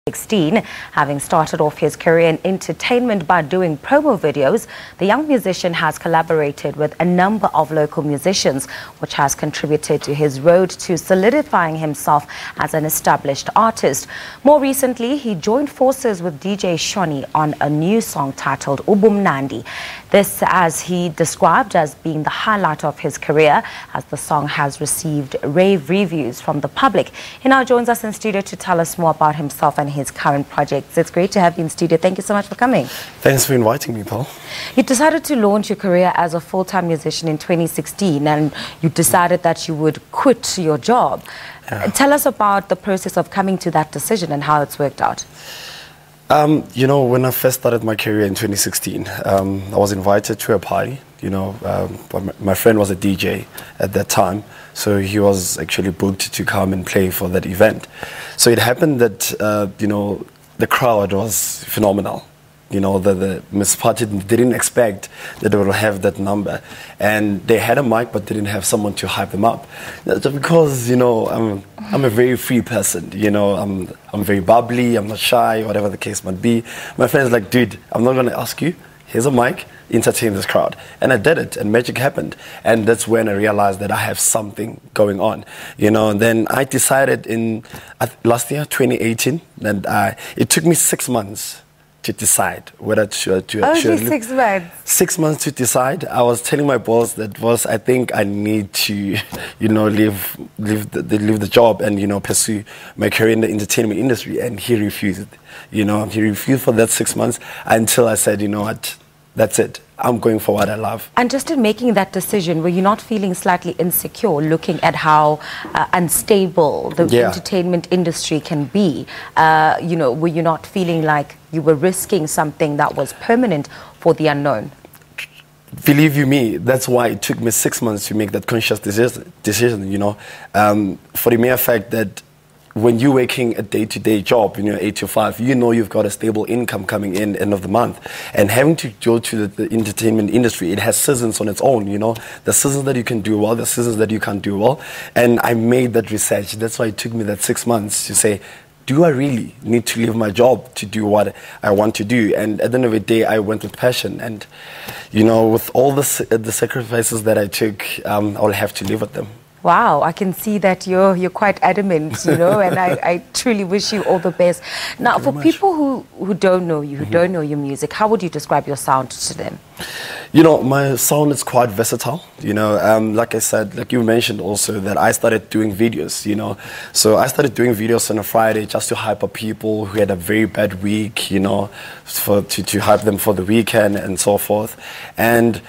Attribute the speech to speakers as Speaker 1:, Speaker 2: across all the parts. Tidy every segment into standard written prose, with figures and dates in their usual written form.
Speaker 1: 2016. Having started off his career in entertainment by doing promo videos, the young musician has collaborated with a number of local musicians, which has contributed to his road to solidifying himself as an established artist. More recently, he joined forces with DJ Shony on a new song titled Ubumnandi. This, as he described, as being the highlight of his career, as the song has received rave reviews from the public. He now joins us in studio to tell us more about himself and his current projects. It's great to have you in studio. Thank you so much for coming.
Speaker 2: Thanks for inviting me, Paul.
Speaker 1: You decided to launch your career as a full-time musician in 2016, and you decided that you would quit your job. Tell us about the process of coming to that decision and how it's worked out.
Speaker 2: You know, when I first started my career in 2016, I was invited to a party. You know, my friend was a DJ at that time, so he was actually booked to come and play for that event. So it happened that, you know, the crowd was phenomenal. You know, the Miss Party didn't expect that they would have that number. And they had a mic, but didn't have someone to hype them up. That's because, you know, I'm a very free person. You know, I'm very bubbly, I'm not shy, whatever the case might be. My friend's like, dude, I'm not going to ask you. Here's a mic, entertain this crowd. And I did it, and magic happened. And that's when I realized that I have something going on. You know, and then I decided in last year, 2018, that it took me 6 months to decide whether to
Speaker 1: Only 6 months.
Speaker 2: 6 months to decide. I was telling my boss that, boss, I think I need to, you know, leave the job and, you know, pursue my career in the entertainment industry. And he refused. You know, he refused for that 6 months until I said, you know what, that's it. I'm going for what I love. And
Speaker 1: just in making that decision, were you not feeling slightly insecure looking at how unstable the entertainment industry can be? You know, were you not feeling like you were risking something that was permanent for the unknown?
Speaker 2: Believe you me, that's why it took me 6 months to make that conscious decision, you know, for the mere fact that when you're working a day-to-day job, you know, 8 to 5, you know you've got a stable income coming in end of the month. And having to go to the entertainment industry, it has seasons on its own, you know. The seasons that you can do well, the seasons that you can't do well. And I made that research. That's why it took me that 6 months to say, do I really need to leave my job to do what I want to do? And at the end of the day, I went with passion. And, you know, with all the sacrifices that I took, I'll have to live with them.
Speaker 1: Wow, I can see that you're quite adamant, you know, and I truly wish you all the best. Now, for people who don't know you, who don't know your music, how would you describe your sound to them?
Speaker 2: You know, my sound is quite versatile, you know. Like I said, like you mentioned also, that I started doing videos, you know. So I started doing videos on a Friday just to hype up people who had a very bad week, you know, to hype them for the weekend and so forth. And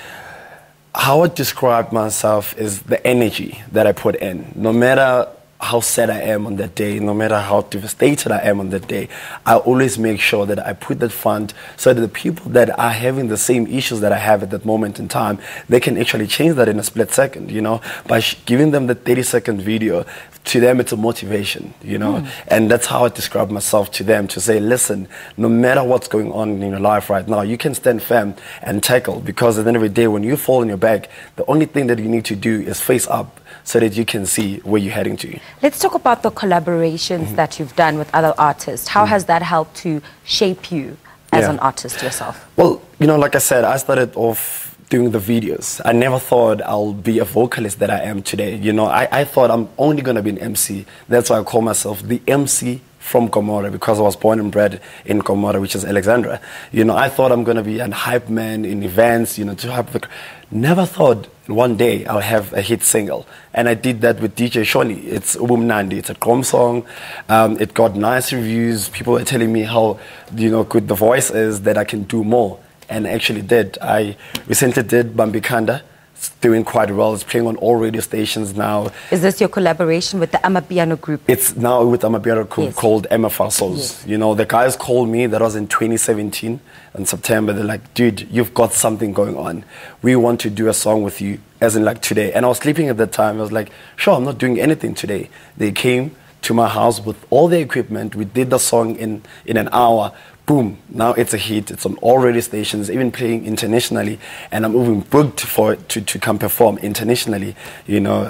Speaker 2: how I describe myself is the energy that I put in. No matter how sad I am on that day, no matter how devastated I am on that day, I always make sure that I put that front so that the people that are having the same issues that I have at that moment in time, they can actually change that in a split second, you know, by giving them the 30-second video. To them, it's a motivation, you know, and that's how I describe myself to them, to say, listen, no matter what's going on in your life right now, you can stand firm and tackle, because at the end of the day, when you fall on your back, the only thing that you need to do is face up so that you can see where you're heading to.
Speaker 1: Let's talk about the collaborations that you've done with other artists. How has that helped to shape you as an artist yourself?
Speaker 2: Well, you know, like I said, I started off doing the videos. I never thought I'll be a vocalist that I am today. You know, I thought I'm only going to be an MC. That's why I call myself the MC from Gomora, because I was born and bred in Gomora, which is Alexandra. You know, I thought I'm going to be a hype man in events, you know, to hype the... Never thought one day I'll have a hit single. And I did that with DJ Shony. It's Ubumnandi. It's a Grom song. It got nice reviews. People are telling me how, you know, good the voice is, that I can do more. And I actually did. I recently did Bambikanda. It's doing quite well. It's playing on all radio stations now.
Speaker 1: Is this your collaboration with the Amapiano group?
Speaker 2: It's now with the Amapiano group called MFR.
Speaker 1: Yes.
Speaker 2: You know, the guys called me, that was in 2017, in September. They're like, dude, you've got something going on. We want to do a song with you, as in like today. And I was sleeping at that time. I was like, sure, I'm not doing anything today. They came to my house with all the equipment. We did the song in an hour, boom, now it's a hit. It's on all radio stations, even playing internationally, and I'm even booked for it to come perform internationally, you know,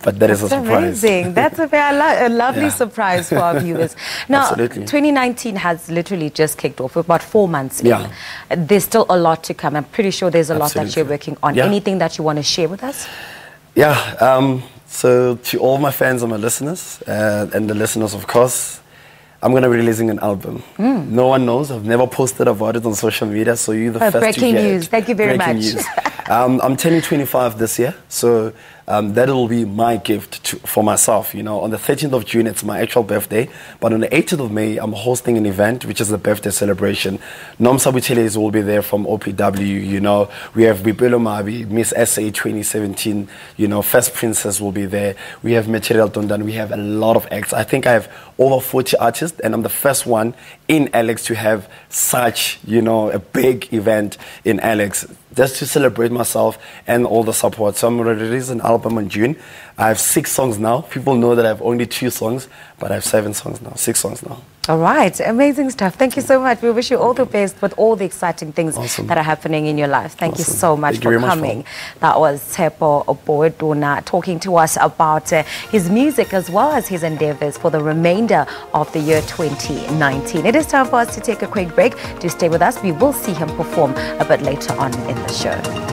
Speaker 2: but that's a surprise.
Speaker 1: Amazing. That's a lovely surprise for our viewers. Now,
Speaker 2: Absolutely.
Speaker 1: 2019 has literally just kicked off. We're about 4 months
Speaker 2: Yeah.
Speaker 1: in. There's still a lot to come. I'm pretty sure there's a lot that you're working on.
Speaker 2: Yeah.
Speaker 1: Anything that you want to share with us?
Speaker 2: Yeah, so to all my fans and my listeners, and the listeners, of course, I'm going to be releasing an album. No one knows. I've never posted about it on social media, so you're the first to
Speaker 1: breaking
Speaker 2: hear
Speaker 1: news.
Speaker 2: it.
Speaker 1: Thank you very
Speaker 2: Breaking
Speaker 1: much.
Speaker 2: News. I'm turning 25 this year, so that will be my gift for myself. You know, on the 13th of June, it's my actual birthday, but on the 18th of May, I'm hosting an event, which is a birthday celebration. Nomsa Buteles will be there from OPW, you know. We have Bipelo Mabi, Miss SA 2017, you know, First Princess will be there. We have Material Tondan, we have a lot of acts. I think I have over 40 artists, and I'm the first one in Alex to have such, you know, a big event in Alex, just to celebrate myself and all the support. So I'm going to release an album in June. I have 6 songs now. People know that I have only 2 songs, but I have 7 songs now, 6 songs now.
Speaker 1: All right, amazing stuff. Thank you so much. We wish you all the best with all the exciting things that are happening in your life. Thank you so much for coming. That was Tshepo Pootana talking to us about his music as well as his endeavors for the remainder of the year 2019. It is time for us to take a quick break. Do stay with us. We will see him perform a bit later on in the show.